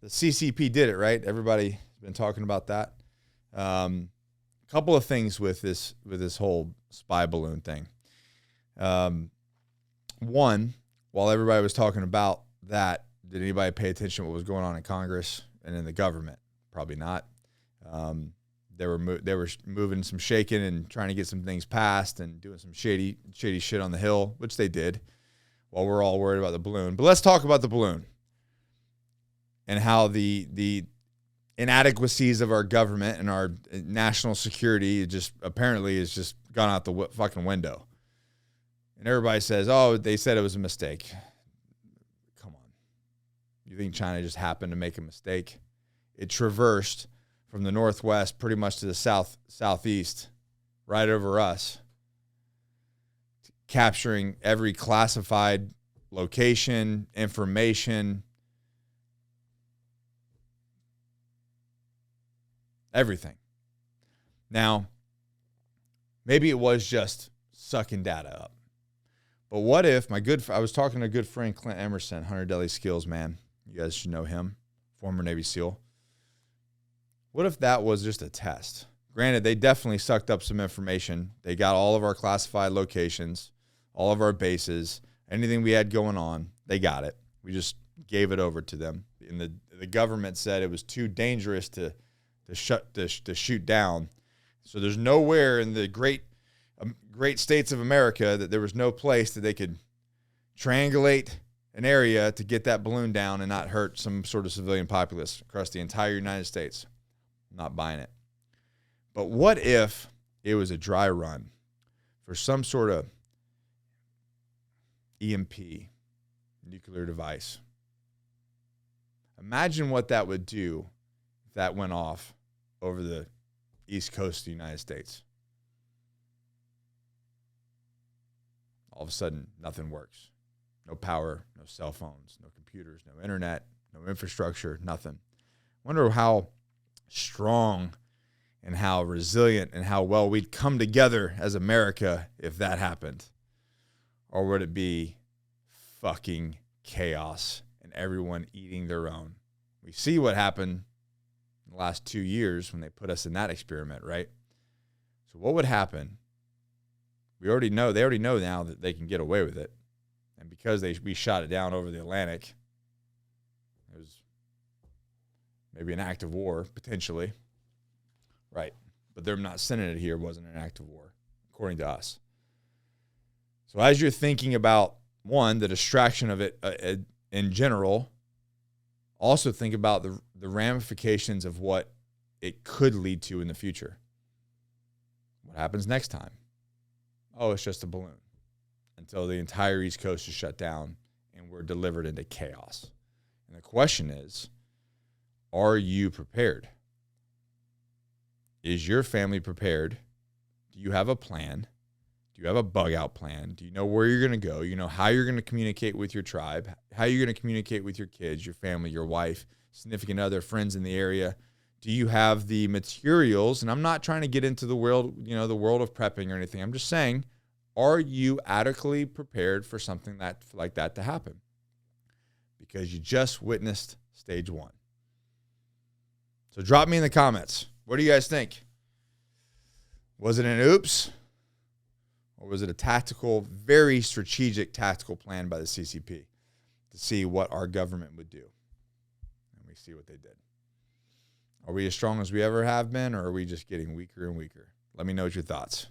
the CCP did it, right? Everybody's been talking about that. Couple of things with this whole spy balloon thing. One, while everybody was talking about that, did anybody pay attention to what was going on in Congress and in the government? Probably not. They were moving some shaking and trying to get some things passed and doing some shady shit on the Hill, which they did, while we're all worried about the balloon. But let's talk about the balloon and how the inadequacies of our government and our national security just apparently is just gone out the fucking window. And everybody says, oh, they said it was a mistake. Come on. You think China just happened to make a mistake? It traversed from the northwest pretty much to the southeast, right over us, capturing every classified location, information, everything. Now, maybe it was just sucking data up. But what if I was talking to a good friend, Clint Emerson, 100 Deadly Skills, man. You guys should know him, former Navy SEAL. What if that was just a test? Granted, they definitely sucked up some information. They got all of our classified locations, all of our bases, anything we had going on, they got it. We just gave it over to them. And the government said it was too dangerous to shoot down. So there's nowhere in the great states of America that there was no place that they could triangulate an area to get that balloon down and not hurt some sort of civilian populace across the entire United States. I'm not buying it. But what if it was a dry run for some sort of EMP, nuclear device? Imagine what that would do if that went off over the east coast of the United States. All of a sudden, nothing works. No power, no cell phones, no computers, no internet, no infrastructure, nothing. Wonder how strong and how resilient and how well we'd come together as America if that happened. Or would it be fucking chaos and everyone eating their own? We see what happened in the last 2 years when they put us in that experiment, right? So what would happen? They already know now that they can get away with it. And because we shot it down over the Atlantic, it was maybe an act of war, potentially. Right. But them not sending it here wasn't an act of war, according to us. So as you're thinking about, one, the distraction of it in general, also think about the ramifications of what it could lead to in the future. What happens next time? Oh, it's just a balloon. Until the entire East Coast is shut down and we're delivered into chaos. And the question is, are you prepared? Is your family prepared? Do you have a plan? Do you have a bug out plan? Do you know where you're going to go? You know how you're going to communicate with your tribe, how you're going to communicate with your kids, your family, your wife, significant other, friends in the area. Do you have the materials? And I'm not trying to get into the world, the world of prepping or anything. I'm just saying, are you adequately prepared for something like that to happen? Because you just witnessed stage one. So drop me in the comments. What do you guys think? Was it an oops? Or was it a tactical, very strategic tactical plan by the CCP to see what our government would do? And we see what they did. Are we as strong as we ever have been, or are we just getting weaker and weaker? Let me know what your thoughts.